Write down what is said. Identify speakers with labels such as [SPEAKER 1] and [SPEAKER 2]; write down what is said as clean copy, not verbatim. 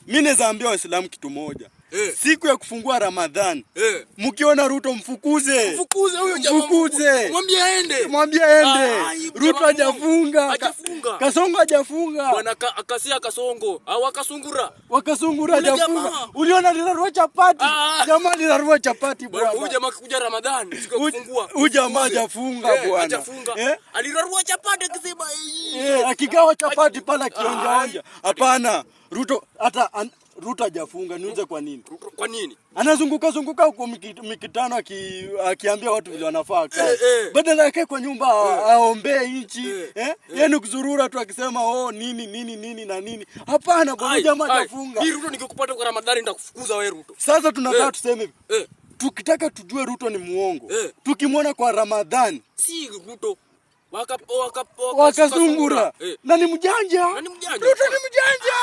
[SPEAKER 1] Mimi nazaambia Waislamu kitu moja. Siku ya kufungua Ramadhani. Mkiona Ruto mfukuze.
[SPEAKER 2] Mfukuze huyo jamaa.
[SPEAKER 1] Mfukuze.
[SPEAKER 2] Mwambie aende.
[SPEAKER 1] Mwambie aende. Ruto hajafunga.
[SPEAKER 2] Hajafunga.
[SPEAKER 1] Kasongo hajafunga.
[SPEAKER 2] Bwana Akasia Kasongo au Akasungura.
[SPEAKER 1] Wakasungura hajafunga. Uliona lilarua chapati. Jamaa lilarua chapati bwana.
[SPEAKER 2] Huyu jamaa kuja Ramadhani siku ya kufungua.
[SPEAKER 1] Huyu jamaa hajafunga bwana.
[SPEAKER 2] Hajafunga. Alirarua chapati akisema
[SPEAKER 1] akigawa chapati pala kionja. Hapana. Ruto Ruto hajafunga. Niuze kwa nini?
[SPEAKER 2] Kwa nini?
[SPEAKER 1] Anazunguka huko mikitano akiambia watu vile wanafaa kazi. Badala yake kwa nyumba aombee nchi, Yaani kuzurura tu akisema nini na nini. Hapana bwana, jamaa hajafunga.
[SPEAKER 2] Hii Ruto nikikupata kwa Ramadhani nitakufukuza wewe Ruto.
[SPEAKER 1] Sasa tunataka tuseme tukitaka tujue Ruto ni muongo. Tukimwona kwa Ramadhani
[SPEAKER 2] si Ruto
[SPEAKER 1] wakasungura na ni mjanja. Ruto ni mjanja.